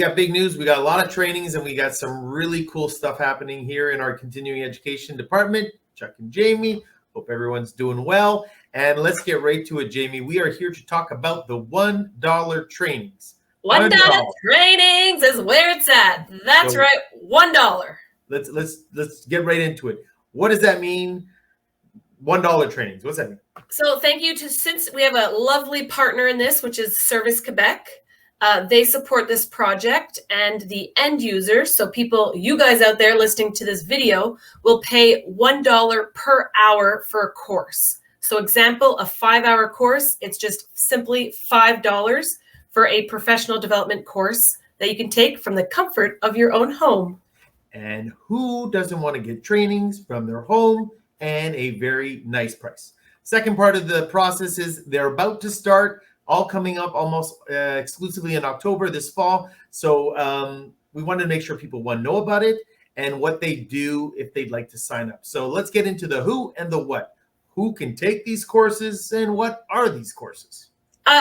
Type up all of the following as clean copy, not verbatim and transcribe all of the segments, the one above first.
got big news. We got a lot of trainings and we got some really cool stuff happening here in our continuing education department. Chuck and Jamie, hope everyone's doing well. And let's get right to it, Jamie. We are here to talk about the $1 trainings. $1 trainings is where it's at. That's right, $1. Let's get right into it. What does that mean? $1 trainings. What's that mean? So thank you since we have a lovely partner in this, which is Service Quebec. They support this project, and the end user, so people, you guys out there listening to this video, will pay $1 per hour for a course. So example, a 5-hour course, it's just simply $5 for a professional development course that you can take from the comfort of your own home. And who doesn't want to get trainings from their home and a very nice price? Second part of the process is they're about to start, all coming up almost exclusively in October this fall. So we wanted to make sure people know about it and what they do if they'd like to sign up. So let's get into the who and the what. Who can take these courses and what are these courses?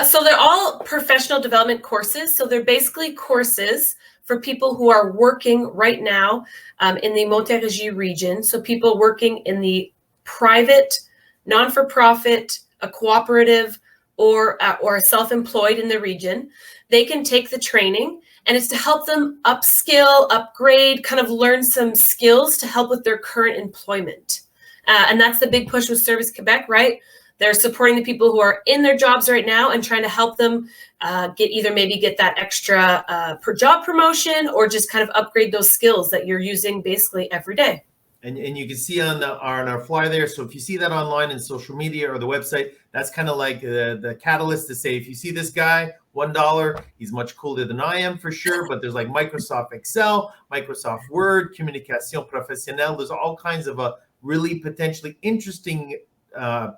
So they're all professional development courses. So they're basically courses for people who are working right now in the Montérégie region. So people working in the private, non-for-profit, a cooperative, or self-employed in the region. They can take the training, and it's to help them upskill, upgrade, kind of learn some skills to help with their current employment. And that's the big push with Service Quebec, right? They're supporting the people who are in their jobs right now and trying to help them get that extra job promotion or just kind of upgrade those skills that you're using basically every day. And you can see on our flyer there. So if you see that online in social media or the website, that's kind of like the catalyst to say, if you see this guy, $1, he's much cooler than I am for sure. But there's like Microsoft Excel, Microsoft Word, Communication Professionnelle. There's all kinds of really potentially interesting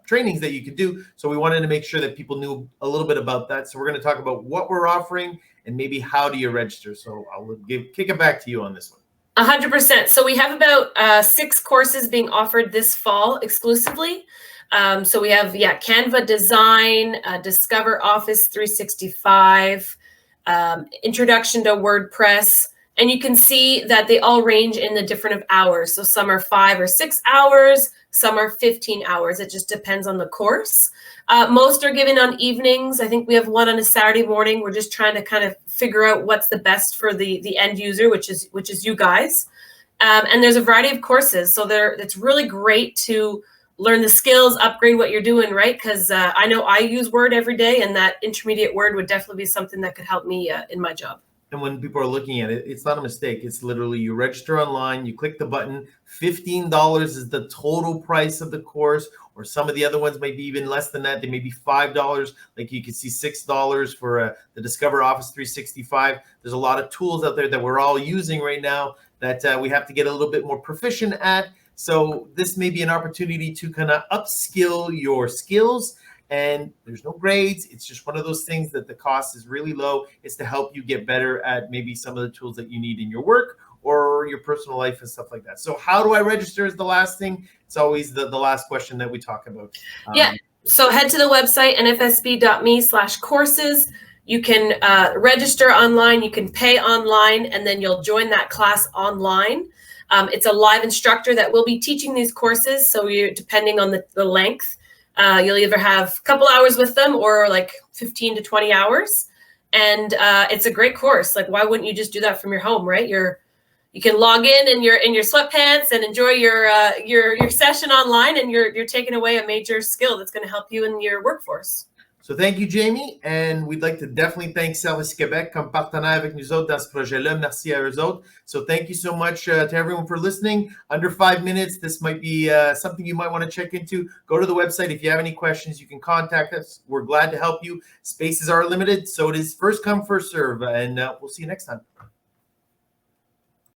trainings that you could do. So we wanted to make sure that people knew a little bit about that. So we're going to talk about what we're offering and maybe how do you register. So I'll kick it back to you on this one. 100%. So we have about 6 courses being offered this fall exclusively. So we have, Canva Design, Discover Office 365, Introduction to WordPress. And you can see that they all range in the different hours. So some are 5 or 6 hours, some are 15 hours. It just depends on the course. Most are given on evenings. I think we have one on a Saturday morning. We're just trying to kind of figure out what's the best for the end user, which is you guys. And there's a variety of courses. So it's really great to learn the skills, upgrade what you're doing, right? Because I know I use Word every day, and that intermediate Word would definitely be something that could help me in my job. And when people are looking at it, it's not a mistake. It's literally you register online, you click the button, $15 is the total price of the course, or some of the other ones might be even less than that. They may be $5. Like you can see $6 for the Discover Office 365. There's a lot of tools out there that we're all using right now that we have to get a little bit more proficient at. So this may be an opportunity to kind of upskill your skills. And there's no grades. It's just one of those things that the cost is really low. It's to help you get better at maybe some of the tools that you need in your work or your personal life and stuff like that. So how do I register is the last thing. It's always the last question that we talk about. So head to the website, nfsb.me/courses. You can register online. You can pay online, and then you'll join that class online. It's a live instructor that will be teaching these courses. So depending on the length, you'll either have a couple hours with them or like 15 to 20 hours. And it's a great course. Like, why wouldn't you just do that from your home, right? You can log in your sweatpants and enjoy your session online, and you're taking away a major skill that's going to help you in your workforce. So thank you, Jamie. And we'd like to definitely thank Service Québec comme partenaire avec nous autres dans ce projet-là. Merci à eux autres. So thank you so much to everyone for listening. Under 5 minutes, this might be something you might want to check into. Go to the website. If you have any questions, you can contact us. We're glad to help you. Spaces are limited, so it is first come, first serve. And we'll see you next time.